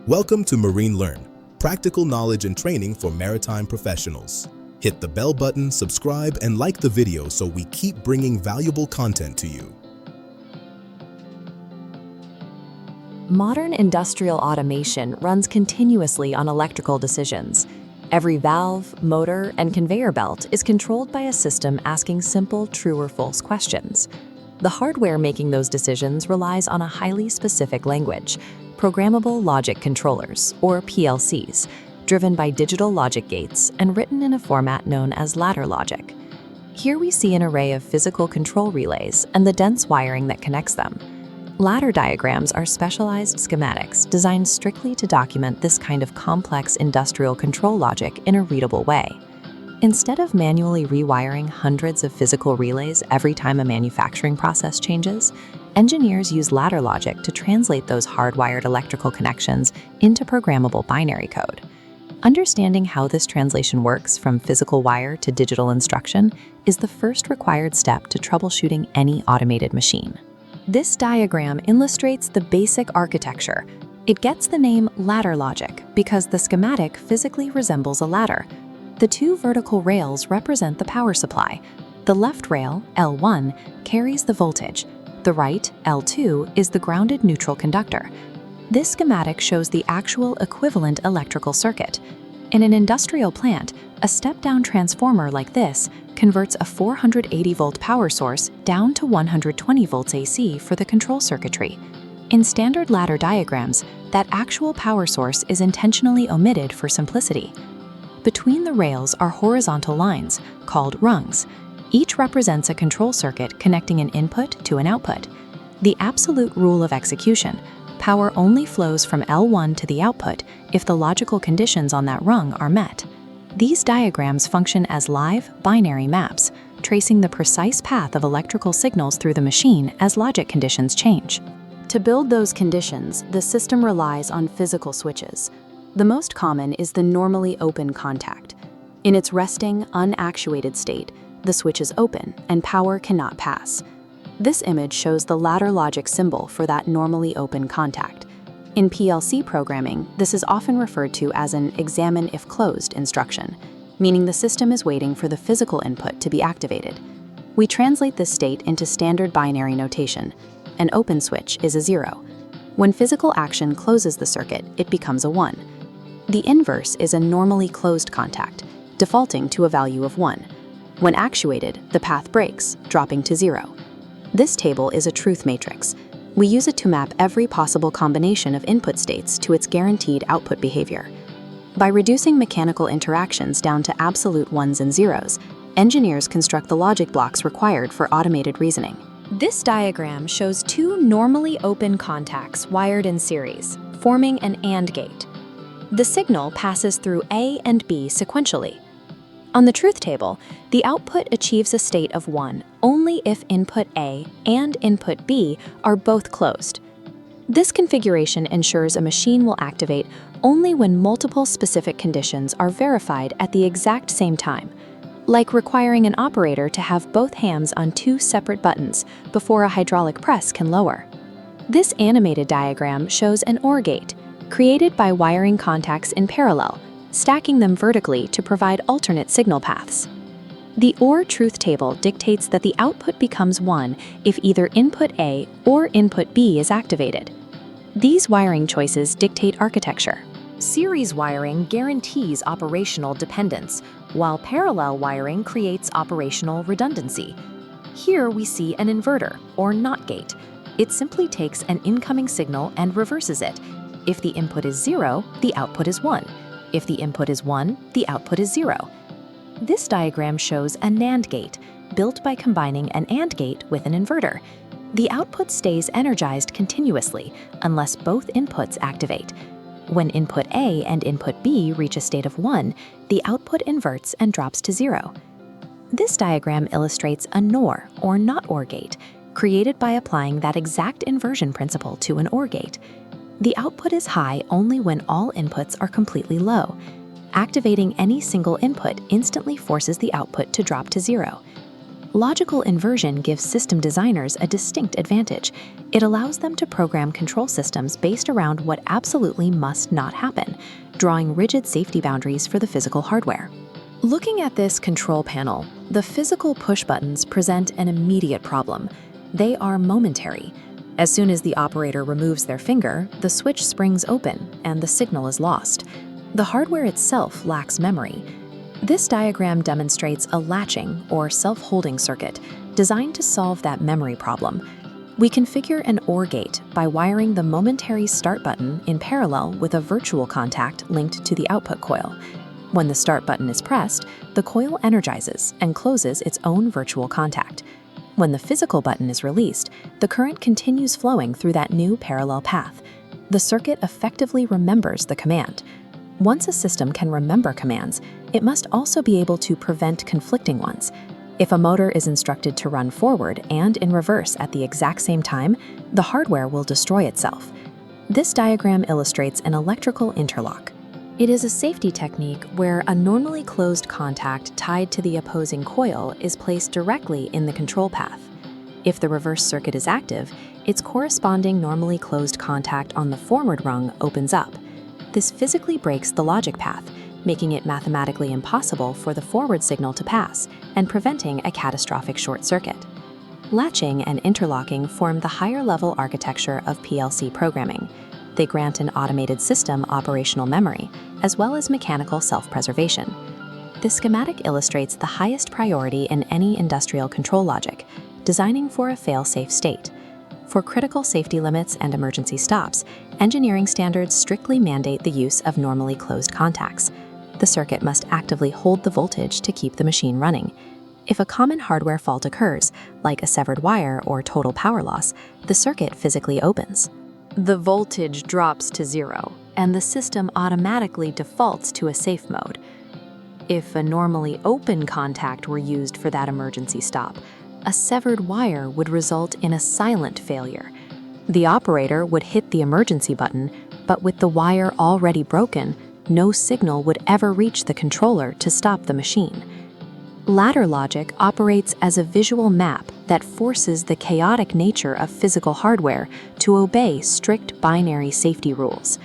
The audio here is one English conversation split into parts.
Welcome to Marine Learn, practical knowledge and training for maritime professionals. Hit the bell button, subscribe, and like the video so we keep bringing valuable content to you. Modern industrial automation runs continuously on electrical decisions. Every valve, motor, and conveyor belt is controlled by a system asking simple true or false questions. The hardware making those decisions relies on a highly specific language, programmable logic controllers, or PLCs, driven by digital logic gates and written in a format known as ladder logic. Here we see an array of physical control relays and the dense wiring that connects them. Ladder diagrams are specialized schematics designed strictly to document this kind of complex industrial control logic in a readable way. Instead of manually rewiring hundreds of physical relays every time a manufacturing process changes, engineers use ladder logic to translate those hardwired electrical connections into programmable binary code. Understanding how this translation works from physical wire to digital instruction is the first required step to troubleshooting any automated machine. This diagram illustrates the basic architecture. It gets the name ladder logic because the schematic physically resembles a ladder. The two vertical rails represent the power supply. The left rail, L1, carries the voltage. The right, L2, is the grounded neutral conductor. This schematic shows the actual equivalent electrical circuit. In an industrial plant, a step-down transformer like this converts a 480-volt power source down to 120 volts AC for the control circuitry. In standard ladder diagrams, that actual power source is intentionally omitted for simplicity. Between the rails are horizontal lines, called rungs. Each represents a control circuit connecting an input to an output. The absolute rule of execution: power only flows from L1 to the output if the logical conditions on that rung are met. These diagrams function as live, binary maps, tracing the precise path of electrical signals through the machine as logic conditions change. To build those conditions, the system relies on physical switches. The most common is the normally open contact. In its resting, unactuated state, the switch is open and power cannot pass. This image shows the ladder logic symbol for that normally open contact. In PLC programming, this is often referred to as an examine if closed instruction, meaning the system is waiting for the physical input to be activated. We translate this state into standard binary notation. An open switch is a 0. When physical action closes the circuit, it becomes a 1. The inverse is a normally closed contact, defaulting to a value of 1. When actuated, the path breaks, dropping to 0. This table is a truth matrix. We use it to map every possible combination of input states to its guaranteed output behavior. By reducing mechanical interactions down to absolute ones and zeros, engineers construct the logic blocks required for automated reasoning. This diagram shows two normally open contacts wired in series, forming an AND gate. The signal passes through A and B sequentially. On the truth table, the output achieves a state of 1 only if input A and input B are both closed. This configuration ensures a machine will activate only when multiple specific conditions are verified at the exact same time, like requiring an operator to have both hands on two separate buttons before a hydraulic press can lower. This animated diagram shows an OR gate, created by wiring contacts in parallel, stacking them vertically to provide alternate signal paths. The OR truth table dictates that the output becomes 1 if either input A or input B is activated. These wiring choices dictate architecture. Series wiring guarantees operational dependence, while parallel wiring creates operational redundancy. Here we see an inverter, or NOT gate. It simply takes an incoming signal and reverses it. If the input is 0, the output is 1. If the input is 1, the output is 0. This diagram shows a NAND gate, built by combining an AND gate with an inverter. The output stays energized continuously unless both inputs activate. When input A and input B reach a state of 1, the output inverts and drops to 0. This diagram illustrates a NOR, or NOT OR gate, created by applying that exact inversion principle to an OR gate. The output is high only when all inputs are completely low. Activating any single input instantly forces the output to drop to 0. Logical inversion gives system designers a distinct advantage. It allows them to program control systems based around what absolutely must not happen, drawing rigid safety boundaries for the physical hardware. Looking at this control panel, the physical push buttons present an immediate problem. They are momentary. As soon as the operator removes their finger, the switch springs open and the signal is lost. The hardware itself lacks memory. This diagram demonstrates a latching or self-holding circuit designed to solve that memory problem. We configure an OR gate by wiring the momentary start button in parallel with a virtual contact linked to the output coil. When the start button is pressed, the coil energizes and closes its own virtual contact. When the physical button is released, the current continues flowing through that new parallel path. The circuit effectively remembers the command. Once a system can remember commands, it must also be able to prevent conflicting ones. If a motor is instructed to run forward and in reverse at the exact same time, the hardware will destroy itself. This diagram illustrates an electrical interlock. It is a safety technique where a normally closed contact tied to the opposing coil is placed directly in the control path. If the reverse circuit is active, its corresponding normally closed contact on the forward rung opens up. This physically breaks the logic path, making it mathematically impossible for the forward signal to pass and preventing a catastrophic short circuit. Latching and interlocking form the higher-level architecture of PLC programming. They grant an automated system operational memory, as well as mechanical self-preservation. This schematic illustrates the highest priority in any industrial control logic, designing for a fail-safe state. For critical safety limits and emergency stops, engineering standards strictly mandate the use of normally closed contacts. The circuit must actively hold the voltage to keep the machine running. If a common hardware fault occurs, like a severed wire or total power loss, the circuit physically opens. The voltage drops to zero, and the system automatically defaults to a safe mode. If a normally open contact were used for that emergency stop, a severed wire would result in a silent failure. The operator would hit the emergency button, but with the wire already broken, no signal would ever reach the controller to stop the machine. Ladder logic operates as a visual map that forces the chaotic nature of physical hardware to obey strict binary safety rules.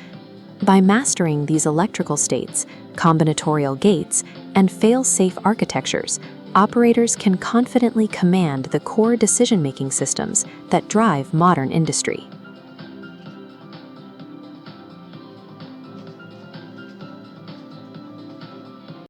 By mastering these electrical states, combinatorial gates, and fail-safe architectures, operators can confidently command the core decision-making systems that drive modern industry.